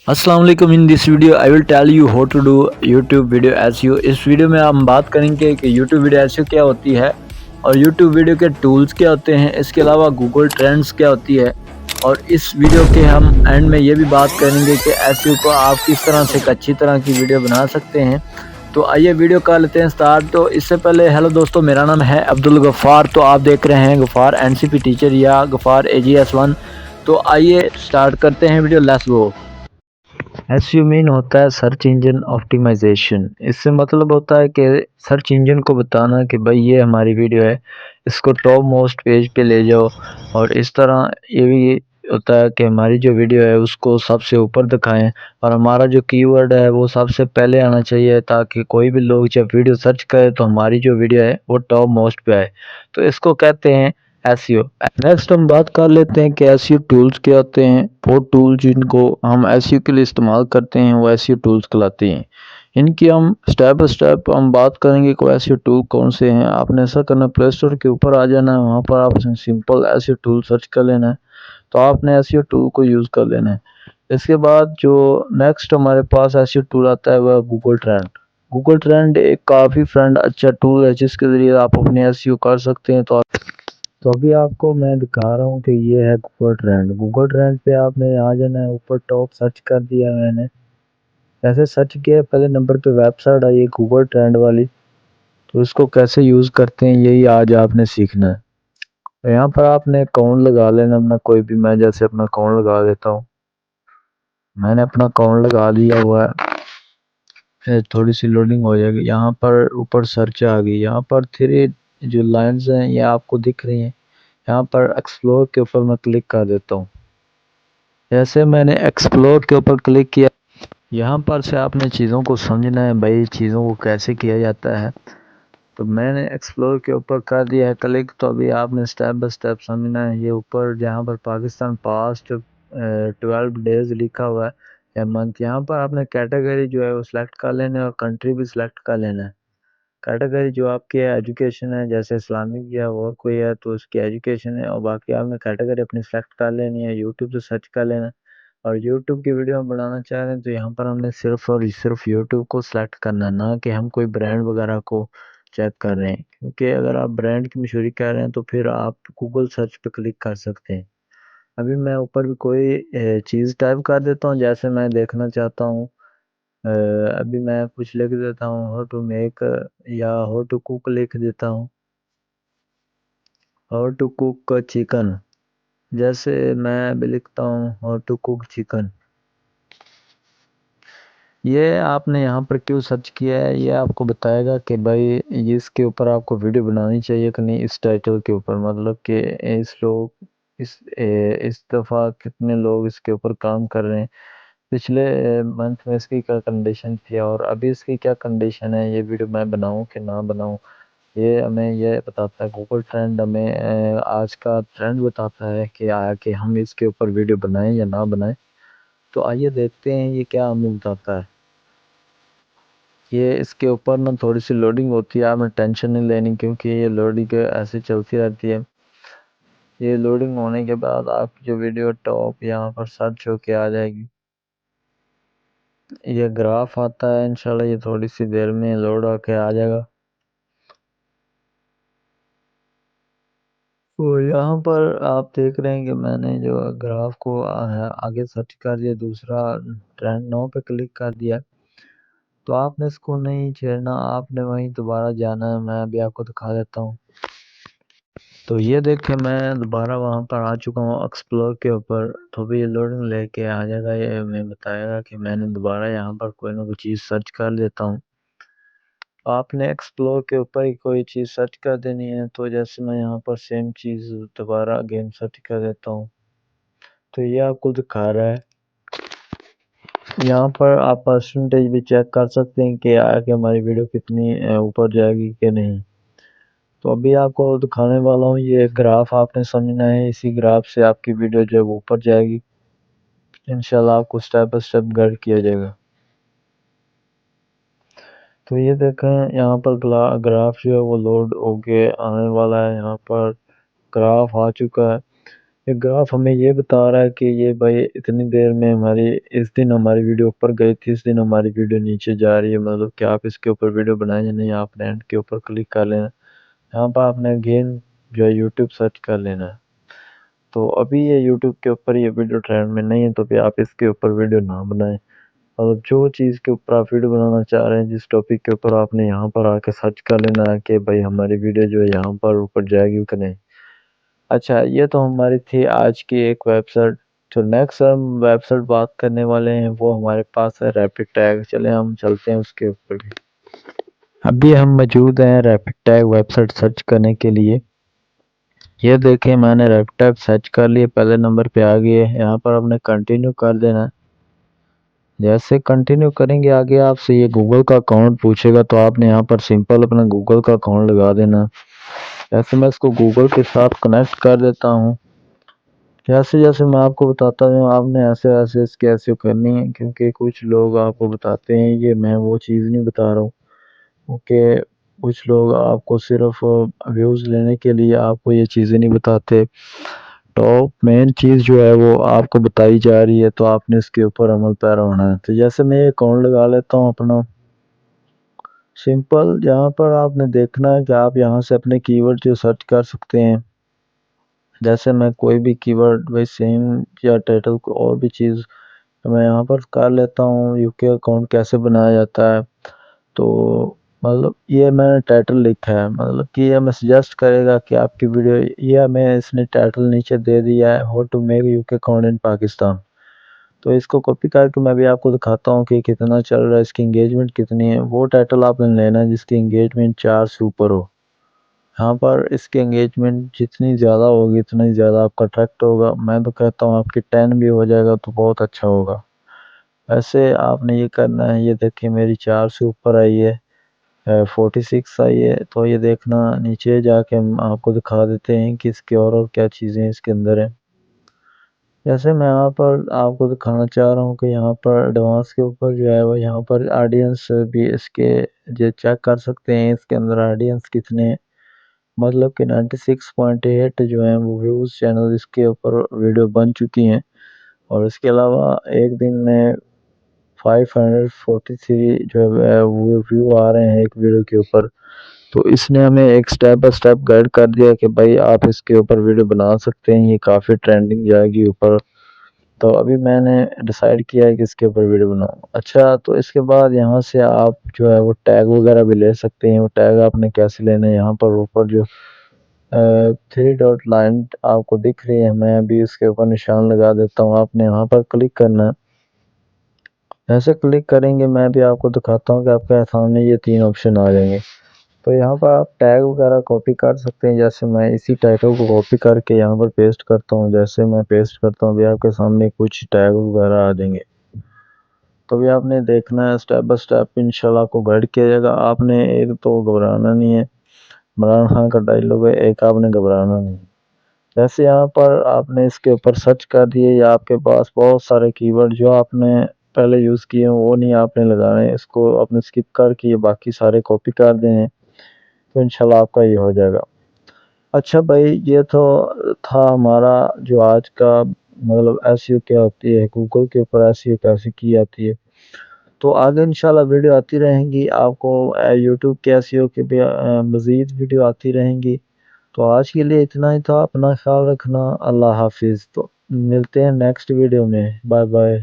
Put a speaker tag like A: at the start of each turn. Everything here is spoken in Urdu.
A: السلام علیکم. In this video I will tell you how to do YouTube video SEO یو. اس ویڈیو میں ہم بات کریں گے کہ یوٹیوب ویڈیو ایس یو کیا ہوتی ہے اور یوٹیوب ویڈیو کے ٹولز کیا ہوتے ہیں. اس کے علاوہ گوگل ٹرینڈز کیا ہوتی ہے. اور اس ویڈیو کے ہم اینڈ میں یہ بھی بات کریں گے کہ ایس یو کو آپ کس طرح سے ایک اچھی طرح کی ویڈیو بنا سکتے ہیں. تو آئیے ویڈیو کر لیتے ہیں سٹارٹ. تو اس سے پہلے ہیلو دوستو، میرا نام ہے عبدالغفار. تو آپ دیکھ رہے ہیں غفار NCP ٹیچر یا غفار AGS1. تو آئیے سٹارٹ کرتے ہیں video. Let's go. S you mean ہوتا ہے سرچ انجن آپٹیمائزیشن. اس سے مطلب ہوتا ہے کہ سرچ انجن کو بتانا کہ بھائی یہ ہماری ویڈیو ہے، اس کو ٹاپ موسٹ پیج پہ لے جاؤ. اور اس طرح یہ بھی ہوتا ہے کہ ہماری جو ویڈیو ہے اس کو سب سے اوپر دکھائیں، اور ہمارا جو کی ورڈ ہے وہ سب سے پہلے آنا چاہیے تاکہ کوئی بھی لوگ جب ویڈیو سرچ کرے تو ہماری جو ویڈیو ہے وہ ٹاپ موسٹ پہ آئے. تو اس کو کہتے ہیں ایس یو. نیکسٹ ہم بات کر لیتے ہیں کہ ایس یو ٹولز کیا ہوتے ہیں. وہ ٹول جن کو ہم ایس یو کے لیے استعمال کرتے ہیں وہ ایس یو ٹولز کہلاتے ہیں. ان کی ہم سٹیپ بائی سٹیپ ہم بات کریں گے کہ ایس یو ٹول کون سے ہیں. آپ نے ایسا کرنا پلے اسٹور کے اوپر آ جانا ہے، وہاں پر آپ نے simple S U tool search کر لینا ہے. تو آپ نے ایس یو ٹول کو یوز کر لینا ہے. اس کے بعد جو نیکسٹ ہمارے پاس ایس یو ٹول آتا ہے وہ گوگل ٹرینڈ. گوگل ٹرینڈ ایک کافی اچھا ٹول ہے جس کے ذریعے آپ اپنے ایس یو کر سکتے ہیں. تو ابھی آپ کو میں دکھا رہا ہوں کہ یہ ہے گوگل ٹرینڈ. گوگل ٹرینڈ پہ آپ نے آ جانا ہے، اوپر ٹاپ سرچ کر دیا میں نے. ایسے سرچ کیا پہلے نمبر پہ ویب سائٹ آئی ہے گوگل ٹرینڈ والی. تو اس کو کیسے یوز کرتے ہیں یہی آج آپ نے سیکھنا ہے. یہاں پر آپ نے اکاؤنٹ لگا لینا اپنا کوئی بھی. میں جیسے اپنا اکاؤنٹ لگا دیتا ہوں. میں نے اپنا اکاؤنٹ لگا لیا ہوا ہے. پھر تھوڑی سی لوڈنگ ہو جائے گی. یہاں پر اوپر سرچ آ گئی. یہاں پر 3 جو لائنز ہیں یہ آپ کو دکھ رہی ہیں. یہاں پر ایکسپلور کے اوپر میں کلک کر دیتا ہوں. جیسے میں نے ایکسپلور کے اوپر کلک کیا، یہاں پر سے آپ نے چیزوں کو سمجھنا ہے بھائی چیزوں کو کیسے کیا جاتا ہے. تو میں نے ایکسپلور کے اوپر کر دیا ہے کلک. تو ابھی آپ نے سٹیپ بائی سٹیپ سمجھنا ہے. یہ اوپر جہاں پر پاکستان پاسٹ 12 ڈیز لکھا ہوا ہے یا منتھ، یہاں پر آپ نے کیٹیگری جو ہے وہ سلیکٹ کر لینا ہے اور کنٹری بھی سلیکٹ کر لینا ہے. کیٹیگری جو آپ کی ایجوکیشن ہے، جیسے اسلامک یا اور کوئی ہے تو اس کی ایجوکیشن ہے. اور باقی آپ نے کیٹیگری اپنی سلیکٹ کر لینی ہے. یوٹیوب سے سرچ کر لینا. اور یوٹیوب کی ویڈیو ہم بنانا چاہ رہے ہیں تو یہاں پر ہم نے صرف اور صرف یوٹیوب کو سلیکٹ کرنا ہے، نہ کہ ہم کوئی برانڈ وغیرہ کو چیک کر رہے ہیں. کیونکہ اگر آپ برانڈ کی مشہوری کر رہے ہیں تو پھر آپ گوگل سرچ پہ کلک کر سکتے ہیں. ابھی میں اوپر بھی کوئی چیز ٹائپ کر دیتا ہوں جیسے میں دیکھنا چاہتا ہوں. ابھی میں کچھ لکھ دیتا ہوں ہاؤ ٹو میک یا ہاؤ ٹو کوک لکھ دیتا ہوں. How to cook chicken. جیسے میں ابھی لکھتا ہوں ہاؤ ٹو کوک چکن. یہ آپ نے یہاں پر کیوں سرچ کیا ہے یہ آپ کو بتائے گا کہ بھائی اس کے اوپر آپ کو ویڈیو بنانی چاہیے کہ نہیں. اس ٹائٹل کے اوپر مطلب کہ اس دفعہ کتنے لوگ اس کے اوپر کام کر رہے ہیں، پچھلے منتھ میں اس کی کیا کنڈیشن تھی اور ابھی اس کی کیا کنڈیشن ہے. یہ ویڈیو میں بناؤں کہ نہ بناؤں یہ ہمیں یہ بتاتا ہے. گوگل ٹرینڈ ہمیں آج کا ٹرینڈ بتاتا ہے کہ ہم اس کے اوپر ویڈیو بنائیں یا نہ بنائیں. تو آئیے دیکھتے ہیں یہ کیا ہمیں بتاتا ہے. یہ اس کے اوپر نا تھوڑی سی لوڈنگ ہوتی ہے. آپ نے ٹینشن نہیں لینی کیونکہ یہ لوڈنگ ایسے چلتی رہتی ہے. یہ لوڈنگ ہونے کے بعد آپ کی جو ویڈیو ٹاپ یہاں پر سرچ ہو کے آ جائے گی. یہ گراف آتا ہے انشاءاللہ یہ تھوڑی سی دیر میں لوڈ ہو کے آ جائے گا. تو یہاں پر آپ دیکھ رہے ہیں کہ میں نے جو گراف کو آگے سرچ کر دیا، دوسرا ٹرینڈ نو پہ کلک کر دیا. تو آپ نے اس کو نہیں چھیڑنا، آپ نے وہیں دوبارہ جانا ہے. میں ابھی آپ کو دکھا دیتا ہوں. تو یہ دیکھیں میں دوبارہ وہاں پر آ چکا ہوں ایکسپلور کے اوپر. تو بھی یہ لوڈنگ لے کے آ جائے گا. یہ ہمیں بتائے گا کہ میں نے دوبارہ یہاں پر کوئی نہ کوئی چیز سرچ کر لیتا ہوں. آپ نے ایکسپلور کے اوپر ہی کوئی چیز سرچ کر دینی ہے. تو جیسے میں یہاں پر سیم چیز دوبارہ اگین سرچ کر دیتا ہوں. تو یہ آپ کو دکھا رہا ہے. یہاں پر آپ پرسنٹیج بھی چیک کر سکتے ہیں کہ آگے ہماری ویڈیو کتنی اوپر جائے گی کہ نہیں. تو ابھی آپ کو دکھانے والا ہوں یہ گراف آپ نے سمجھنا ہے. اسی گراف سے آپ کی ویڈیو جو ہے وہ اوپر جائے گی. انشاءاللہ آپ کو سٹیپ بائی سٹیپ گائیڈ کیا جائے گا. تو یہ دیکھیں یہاں پر گراف جو ہے وہ لوڈ ہو کے آنے والا ہے. یہاں پر گراف آ چکا ہے. یہ گراف ہمیں یہ بتا رہا ہے کہ یہ بھائی اتنی دیر میں اس دن ہماری ویڈیو اوپر گئی تھی، اس دن ہماری ویڈیو نیچے جا رہی ہے، مطلب کہ آپ اس کے اوپر ویڈیو بنائیں یا نہیں، آپ نے اینڈ کے اوپر کلک کر لینا، یہاں پر آپ نے اگین جو ہے یوٹیوب سرچ کر لینا ہے۔ تو ابھی یہ یوٹیوب کے اوپر یہ ویڈیو ٹرینڈ میں نہیں ہے، تو بھی آپ اس کے اوپر ویڈیو نہ بنائیں، اور جو چیز کے اوپر آپ ویڈیو بنانا چاہ رہے ہیں، جس ٹاپک کے اوپر، آپ نے یہاں پر آ کے سرچ کر لینا ہے کہ بھائی ہماری ویڈیو جو ہے یہاں پر اوپر جائے گی کہ نہیں۔ اچھا، یہ تو ہماری تھی آج کی ایک ویب سائٹ۔ جو نیکسٹ ہم ویب سائٹ بات کرنے والے ہیں وہ ہمارے پاس ہے ریپڈ ٹیگ۔ چلیں ہم چلتے ہیں اس کے اوپر بھی۔ ابھی ہم موجود ہیں rapid tag website search کرنے کے لیے۔ یہ دیکھیں میں نے ریپڈ ٹیگ سرچ کر لیے، پہلے نمبر پہ آ گئی ہے، یہاں پر ہم نے کنٹینیو کر دینا ہے۔ جیسے کنٹینیو کریں گے آگے آپ سے یہ گوگل کا اکاؤنٹ پوچھے گا، تو آپ نے یہاں پر سمپل اپنا گوگل کا اکاؤنٹ لگا دینا۔ جیسے میں اس کو گوگل کے ساتھ کنیکٹ کر دیتا ہوں، جیسے جیسے میں آپ کو بتاتا ہوں آپ نے ایسے ایسے اس کی ایسے کرنی ہے، کیونکہ کچھ لوگ آپ کو بتاتے ہیں، یہ میں وہ چیز نہیں بتا رہا ہوں، کیونکہ کچھ لوگ آپ کو صرف ویوز لینے کے لیے آپ کو یہ چیزیں نہیں بتاتے۔ ٹاپ مین چیز جو ہے وہ آپ کو بتائی جا رہی ہے، تو آپ نے اس کے اوپر عمل پیرا ہونا ہے۔ تو جیسے میں یہ اکاؤنٹ لگا لیتا ہوں اپنا سمپل، یہاں پر آپ نے دیکھنا ہے کہ آپ یہاں سے اپنے کی ورڈ جو سرچ کر سکتے ہیں۔ جیسے میں کوئی بھی کی ورڈ وہی سیم یا ٹائٹل کو اور بھی چیز میں یہاں پر کر لیتا ہوں۔ یو کے اکاؤنٹ کیسے بنایا جاتا ہے، تو مطلب یہ میں نے ٹائٹل لکھا ہے، مطلب کہ یہ ہمیں سجیسٹ کرے گا کہ آپ کی ویڈیو، یہ ہمیں اس نے ٹائٹل نیچے دے دیا ہے، ہاؤ ٹو میک یو کے اکاؤنٹ ان پاکستان۔ تو اس کو کاپی کر کے میں بھی آپ کو دکھاتا ہوں کہ کتنا چل رہا ہے، اس کی انگیجمنٹ کتنی ہے۔ وہ ٹائٹل آپ نے لینا ہے جس کی انگیجمنٹ 4 سے اوپر ہو۔ یہاں پر اس کی انگیجمنٹ جتنی زیادہ ہوگی اتنا ہی زیادہ آپ کا ٹریکٹ ہوگا۔ میں تو کہتا ہوں آپ کی 10 بھی ہو جائے گا تو بہت اچھا ہوگا۔ ایسے آپ نے یہ کرنا ہے۔ یہ دیکھیں میری 4 سے اوپر آئی ہے، 46 آئی ہے۔ تو یہ دیکھنا نیچے جا کے ہم آپ کو دکھا دیتے ہیں کہ اس کے اور کیا چیزیں اس کے اندر ہیں۔ جیسے میں یہاں پر آپ کو دکھانا چاہ رہا ہوں کہ یہاں پر ایڈوانس کے اوپر جو ہے وہ یہاں پر آڈینس بھی اس کے جو چیک کر سکتے ہیں، اس کے اندر آڈینس کتنے ہیں، مطلب کہ 96.8 جو ہیں وہ ویوز چینل اس کے اوپر ویڈیو بن چکی ہیں، اور اس کے علاوہ ایک دن میں 543 جو ہے وہ ویو آ رہے ہیں ایک ویڈیو کے اوپر۔ تو اس نے ہمیں ایک سٹیپ بائی سٹیپ گائیڈ کر دیا کہ بھائی آپ اس کے اوپر ویڈیو بنا سکتے ہیں، یہ کافی ٹرینڈنگ جائے گی اوپر۔ تو ابھی میں نے ڈیسائیڈ کیا ہے کہ اس کے اوپر ویڈیو بناؤں۔ اچھا، تو اس کے بعد یہاں سے آپ جو ہے وہ ٹیگ وغیرہ بھی لے سکتے ہیں۔ وہ ٹیگ آپ نے کیسے لینا ہے، یہاں پر اوپر جو 3 ڈاٹ لائن آپ کو دکھ رہی ہے، میں ابھی اس کے اوپر نشان لگا دیتا ہوں، آپ نے یہاں پر کلک کرنا ہے۔ ایسے کلک کریں گے میں بھی آپ کو دکھاتا ہوں کہ آپ کے سامنے یہ 3 آپشن آ جائیں گے۔ تو یہاں پر آپ ٹیگ وغیرہ کاپی کر سکتے ہیں، جیسے میں اسی ٹائٹل کو کاپی کر کے یہاں پر پیسٹ کرتا ہوں۔ جیسے میں پیسٹ کرتا ہوں بھی آپ کے سامنے کچھ ٹیگ وغیرہ آ جائیں گے۔ تو بھی آپ نے دیکھنا ہے سٹیپ بائی سٹیپ، انشاءاللہ آپ کو گائیڈ کیا جائے گا۔ آپ نے ایک تو گھبرانا نہیں ہے، عمران خان کا ڈائلاگ ہے، ایک آپ نے گھبرانا نہیں۔ جیسے یہاں پر آپ نے اس کے اوپر سرچ کر دیے، یا آپ کے پاس بہت سارے کی ورڈ جو آپ نے پہلے یوز کیے ہیں وہ نہیں آپ نے لگانے، اس کو آپ نے سکپ کر کے باقی سارے کاپی کر دینے، تو انشاءاللہ آپ کا یہ ہو جائے گا۔ اچھا بھائی، یہ تو تھا ہمارا جو آج کا مطلب ایس ای او کیا ہوتی ہے، گوگل کے اوپر ایس ای او کیسے کی جاتی ہے۔ تو آگے انشاءاللہ ویڈیو آتی رہیں گی، آپ کو یوٹیوب کے ایس ای او کے بھی مزید ویڈیو آتی رہیں گی۔ تو آج کے لیے اتنا ہی تھا، اپنا خیال رکھنا، اللہ حافظ۔ تو ملتے ہیں نیکسٹ ویڈیو میں، بائے بائے۔